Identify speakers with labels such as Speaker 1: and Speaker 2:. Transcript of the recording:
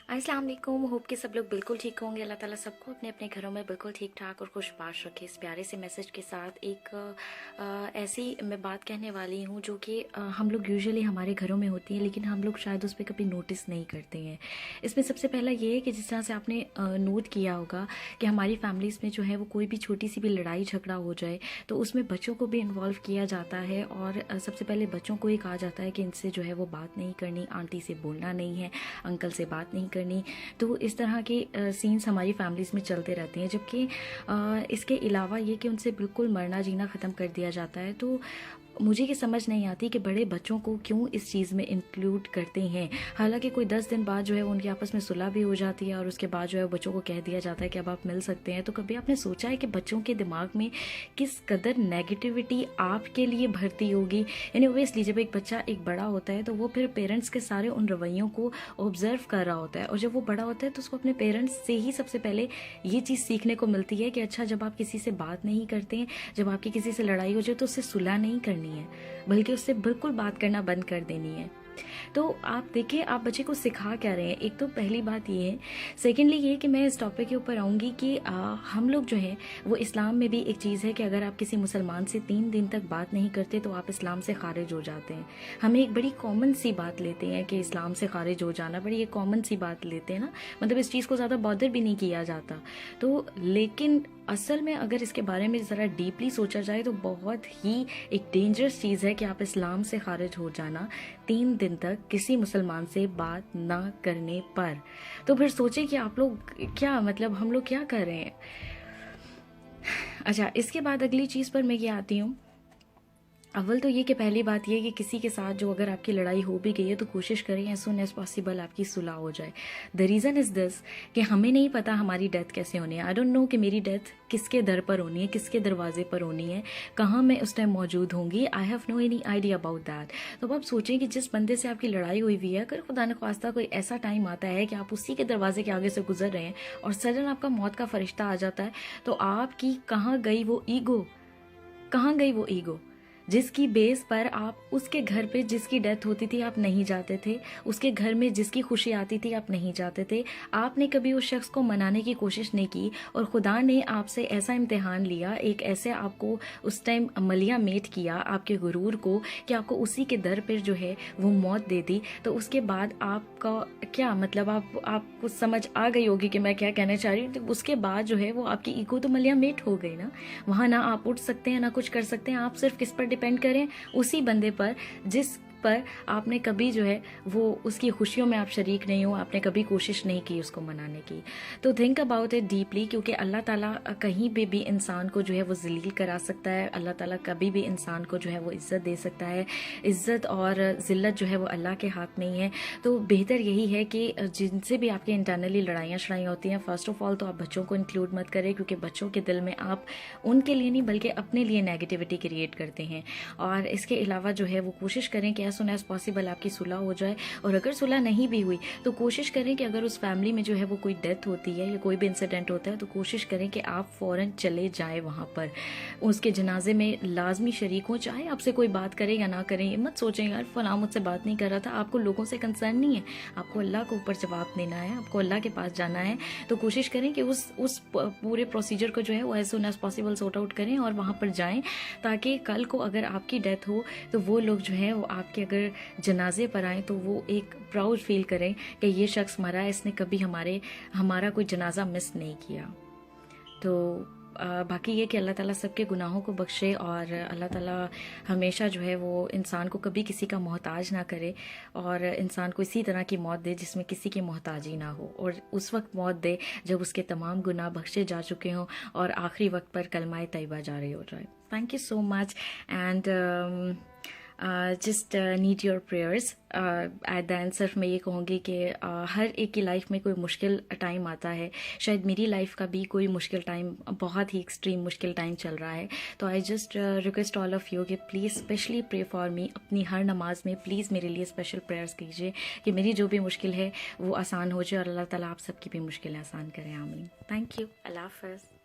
Speaker 1: अस्सलाम वालेकुम। होप कि सब लोग बिल्कुल ठीक होंगे। अल्लाह ताला सबको अपने अपने घरों में बिल्कुल ठीक ठाक और खुशबाश रखे। इस प्यारे से मैसेज के साथ एक ऐसी मैं बात कहने वाली हूँ जो कि हम लोग यूजुअली हमारे घरों में होती है, लेकिन हम लोग शायद उस पर कभी नोटिस नहीं करते हैं। इसमें सबसे पहला ये है कि जिस तरह से आपने नोट किया होगा कि हमारी फैमिलीज़ में जो है वो कोई भी छोटी सी भी लड़ाई झगड़ा हो जाए तो उसमें बच्चों को भी इन्वॉल्व किया जाता है। और सबसे पहले बच्चों को ही कहा जाता है कि इनसे जो है वो बात नहीं करनी, आंटी से बोलना नहीं है, अंकल से बात नहीं करनी। तो इस तरह के सीन्स हमारी फैमिलीज़ में चलते रहते हैं। जबकि इसके अलावा ये कि उनसे बिल्कुल मरना जीना ख़त्म कर दिया जाता है। तो मुझे ये समझ नहीं आती कि बड़े बच्चों को क्यों इस चीज़ में इंक्लूड करते हैं। हालांकि कोई 10 दिन बाद जो है उनकी आपस में सुलह भी हो जाती है और उसके बाद जो है बच्चों को कह दिया जाता है कि अब आप मिल सकते हैं। तो कभी आपने सोचा है कि बच्चों के दिमाग में किस कदर नेगेटिविटी आपके लिए भरती होगी। यानी ओबियसली जब एक बच्चा एक बड़ा होता है तो वो फिर पेरेंट्स के सारे उन रवैयों को ऑब्जर्व कर रहा होता है, और जब वो बड़ा होता है तो उसको अपने पेरेंट्स से ही सबसे पहले ये चीज़ सीखने को मिलती है कि अच्छा, जब आप किसी से बात नहीं करते हैं, जब आपकी किसी से लड़ाई हो जाए तो उससे सुलह नहीं करनी है, बल्कि उससे बिल्कुल बात करना बंद कर देनी है। तो आप देखिए आप बच्चे को सिखा क्या रहे हैं। एक तो पहली बात ये है। सेकेंडली ये कि मैं इस टॉपिक के ऊपर आऊँगी कि हम लोग जो है वो इस्लाम में भी एक चीज़ है कि अगर आप किसी मुसलमान से 3 दिन तक बात नहीं करते तो आप इस्लाम से खारिज हो जाते हैं। हमें एक बड़ी कॉमन सी बात लेते हैं कि इस्लाम से खारिज हो जाना, बड़ी एक कॉमन सी बात लेते हैं ना, मतलब इस चीज़ को ज़्यादा बॉदर भी नहीं किया जाता। तो लेकिन असल में अगर इसके बारे में ज़रा डीपली सोचा जाए तो बहुत ही एक डेंजरस चीज़ है कि आप इस्लाम से खारिज हो जाना 3 दिन तक किसी मुसलमान से बात ना करने पर। तो फिर सोचें कि आप लोग क्या, मतलब हम लोग क्या कर रहे हैं। अच्छा, इसके बाद अगली चीज़ पर मैं ये आती हूँ। अव्वल तो ये कि पहली बात ये कि किसी के साथ जो अगर आपकी लड़ाई हो भी गई है तो कोशिश करें एज सुन एज पॉसिबल आपकी सुलह हो जाए। द रीज़न इज़ दिस कि हमें नहीं पता हमारी डेथ कैसे होनी है। आई डोंट नो कि मेरी डेथ किसके दर पर होनी है, किसके दरवाजे पर होनी है, कहाँ मैं उस टाइम मौजूद होंगी। I have no any idea about that. तो अब आप सोचें कि जिस बंदे से आपकी लड़ाई हुई हुई है, अगर खुदा न ख्वास्ता कोई ऐसा टाइम आता है कि आप उसी के दरवाजे के आगे से गुजर रहे हैं और सडन आपका मौत का फरिश्ता आ जाता है, तो आपकी कहाँ गई वो ईगो, कहाँ गई वो ईगो जिसकी बेस पर आप उसके घर पे जिसकी डेथ होती थी आप नहीं जाते थे, उसके घर में जिसकी खुशी आती थी आप नहीं जाते थे। आपने कभी उस शख्स को मनाने की कोशिश नहीं की और खुदा ने आपसे ऐसा इम्तिहान लिया, एक ऐसे आपको उस टाइम मलिया मेट किया आपके गुरूर को कि आपको उसी के दर पर जो है वो मौत दे दी। तो उसके बाद आपका क्या मतलब, आपको समझ आ गई होगी कि मैं क्या कहना चाह रही हूँ। तो उसके बाद जो है वो आपकी ईगो तो मलिया मेट हो गई ना। वहाँ ना आप उठ सकते हैं ना कुछ कर सकते हैं। आप सिर्फ किस पर डिपेंड करें, उसी बंदे पर जिस पर आपने कभी जो है वो उसकी खुशियों में आप शरीक नहीं हो, आपने कभी कोशिश नहीं की उसको मनाने की। तो थिंक अबाउट इट डीपली, क्योंकि अल्लाह ताला कहीं पे भी इंसान को जो है वो जलील करा सकता है। अल्लाह ताला कभी भी इंसान को जो है वो इज़्ज़त दे सकता है। इज़्ज़त और ज़िल्लत जो है वो अल्लाह के हाथ में ही है। तो बेहतर यही है कि जिनसे भी आपकी इंटरनली लड़ाइयाँ शड़ाइयाँ होती हैं, फ़र्स्ट ऑफ ऑल तो आप बच्चों को इंक्लूड मत करें, क्योंकि बच्चों के दिल में आप उनके लिए नहीं बल्कि अपने लिए नेगेटिविटी क्रिएट करते हैं। और इसके अलावा जो है वो कोशिश करें कि एज सुन एज पॉसिबल आपकी सुलह हो जाए। और अगर सुलह नहीं भी हुई तो कोशिश करें कि अगर उस फैमिली में जो है वो कोई डेथ होती है या कोई भी इंसिडेंट होता है तो कोशिश करें कि आप फ़ौरन चले जाएं वहाँ पर, उसके जनाजे में लाजमी शरीक हों। चाहे आपसे कोई बात करे या ना करें, ये मत सोचें यार फलां मुझसे बात नहीं कर रहा था। आपको लोगों से कंसर्न नहीं है, आपको अल्लाह को ऊपर जवाब देना है, आपको अल्लाह के पास जाना है। तो कोशिश करें कि उस पूरे प्रोसीजर को जो है वो as soon as possible sort out करें और वहाँ पर जाएं, ताकि कल को अगर आपकी डेथ हो तो वो लोग जो है वो आपके अगर जनाजे पर आए तो वो एक प्राउड फील करें कि ये शख्स मरा है, इसने कभी हमारा कोई जनाजा मिस नहीं किया। तो बाकी ये कि अल्लाह ताला सबके गुनाहों को बख्शे और अल्लाह ताला हमेशा जो है वो इंसान को कभी किसी का मोहताज ना करे और इंसान को इसी तरह की मौत दे जिसमें किसी की मोहताजी ना हो, और उस वक्त मौत दे जब उसके तमाम गुनाह बख्शे जा चुके हों और आखिरी वक्त पर कलमाए तैयबा जारी हो जाए। Thank you so much and just need your prayers. At the end सिर्फ मैं ये कहूँगी कि हर एक की लाइफ में कोई मुश्किल टाइम आता है। शायद मेरी लाइफ का भी कोई मुश्किल टाइम, बहुत ही एक्सट्रीम मुश्किल टाइम चल रहा है। तो I just request all of you कि please specially pray for me. अपनी हर नमाज में प्लीज़ मेरे लिए स्पेशल प्रेयर्स कीजिए कि मेरी जो भी मुश्किल है वो आसान हो जाए और अल्लाह ताला आप सबकी भी मुश्किलें आसान करें। आमीन। Thank you. अल्लाह हाफ़िज़।